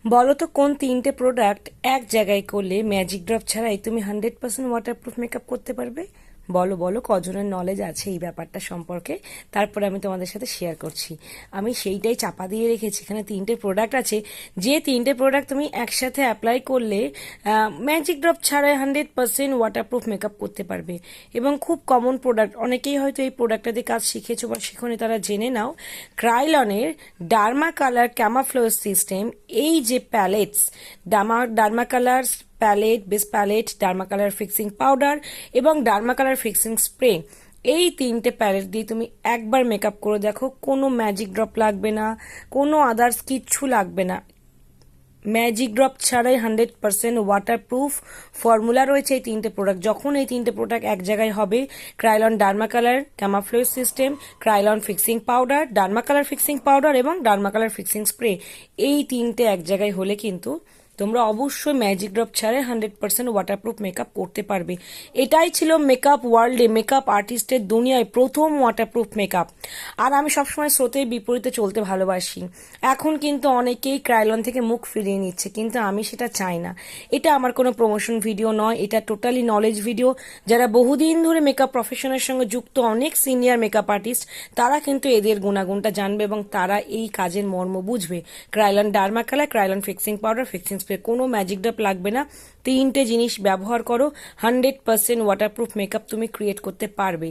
বলো তো কোন তিনটে প্রোডাক্ট এক জায়গায় করলে ম্যাজিক ড্রপ ছাড়াই তুমি 100% ওয়াটারপ্রুফ মেকআপ করতে পারবে? বলো বলো, কজনের নলেজ আছে এই ব্যাপারটা সম্পর্কে? তারপরে আমি তোমাদের সাথে শেয়ার করছি। আমি সেইটাই চাপা দিয়ে রেখেছি। এখানে তিনটে প্রোডাক্ট আছে, যে তিনটে প্রোডাক্ট তুমি একসাথে অ্যাপ্লাই করলে ম্যাজিক ড্রপ ছাড়াই 100% ওয়াটারপ্রুফ মেকআপ করতে পারবে। এবং খুব কমন প্রোডাক্ট, অনেকেই হয়তো এই প্রোডাক্টটা দিয়ে কাজ শিখেছো বা শিখোনি, তারা জেনে নাও। ক্রাইলনের ডার্মা কালার ক্যামাফ্লোজ সিস্টেম, এই যে palettes, derma colour palette, base palette, derma colour fixing powder এবং ডার্মা কালার ফিক্সিং স্প্রে, এই তিনটে প্যালেট দিয়ে তুমি একবার মেকআপ করে দেখো, কোনো ম্যাজিক ড্রপ লাগবে না, কোনো আদার্স কিচ্ছু লাগবে না। ম্যাজিক ড্রপ ছাড়াই 100% ওয়াটারপ্রুফ ফর্মুলা রয়েছে এই তিনটে প্রোডাক্ট। যখন এই তিনটে প্রোডাক্ট এক জায়গায় হবে, Kryolan derma colour camouflage system, Kryolan fixing powder, derma colour fixing powder এবং ডার্মা কালার ফিক্সিং স্প্রে, এই তিনটে এক জায়গায় হলে কিন্তু তোমরা অবশ্যই ম্যাজিক ড্রপ ছাড়াই 100% ওয়াটারপ্রুফ মেকআপ করতে পারবে। এটাই ছিল মেকআপ ওয়ার্ল্ডে, মেকআপ আর্টিস্টের দুনিয়ায় প্রথম ওয়াটারপ্রুফ মেকআপ। আর আমি সবসময় স্রোতের বিপরীতে চলতে ভালোবাসি। এখন কিন্তু অনেকেই ক্রাইলন থেকে মুখ ফিরিয়ে নিচ্ছে, কিন্তু আমি সেটা চাই না। এটা আমার কোনো প্রমোশন ভিডিও নয়, এটা টোটালি নলেজ ভিডিও। যারা বহুদিন ধরে মেকআপ প্রফেশনের সঙ্গে যুক্ত, অনেক সিনিয়র মেকআপ আর্টিস্ট, তারা কিন্তু এদের গুণাগুণটা জানবে এবং তারা এই কাজের মর্ম বুঝবে। Kryolan derma colour, Kryolan fixing powder, fixing spray, কোনো ম্যাজিক ড্রপ লাগবে না। তিনটে জিনিস ব্যবহার করো, 100% ওয়াটারপ্রুফ মেকআপ তুমি ক্রিয়েট করতে পারবে।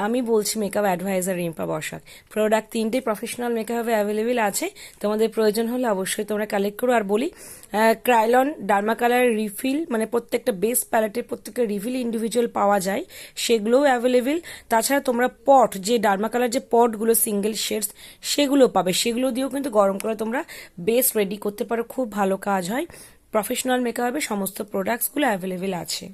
আমি বলছি makeup adviser Rimpa Basak. Product তিনটে প্রফেশনাল মেকআপে অ্যাভেলেবেল আছে, তোমাদের প্রয়োজন হলে অবশ্যই তোমরা কালেক্ট করো। আর বলি, ক্রাইলন ডার্মা কালার রিফিল, মানে প্রত্যেকটা বেস প্যালেটের প্রত্যেকটা রিফিল ইন্ডিভিজুয়াল পাওয়া যায়, সেগুলোও অ্যাভেলেবেল। তাছাড়া তোমরা পট, যে ডার্মা কালার যে পটগুলো সিঙ্গেল শেডস, সেগুলো পাবে। সেগুলো দিয়েও কিন্তু গরম করে তোমরা বেস রেডি করতে পারো, খুব ভালো কাজ হয়। প্রফেশনাল মেকআপে সমস্ত প্রোডাক্টসগুলো অ্যাভেলেবেল আছে।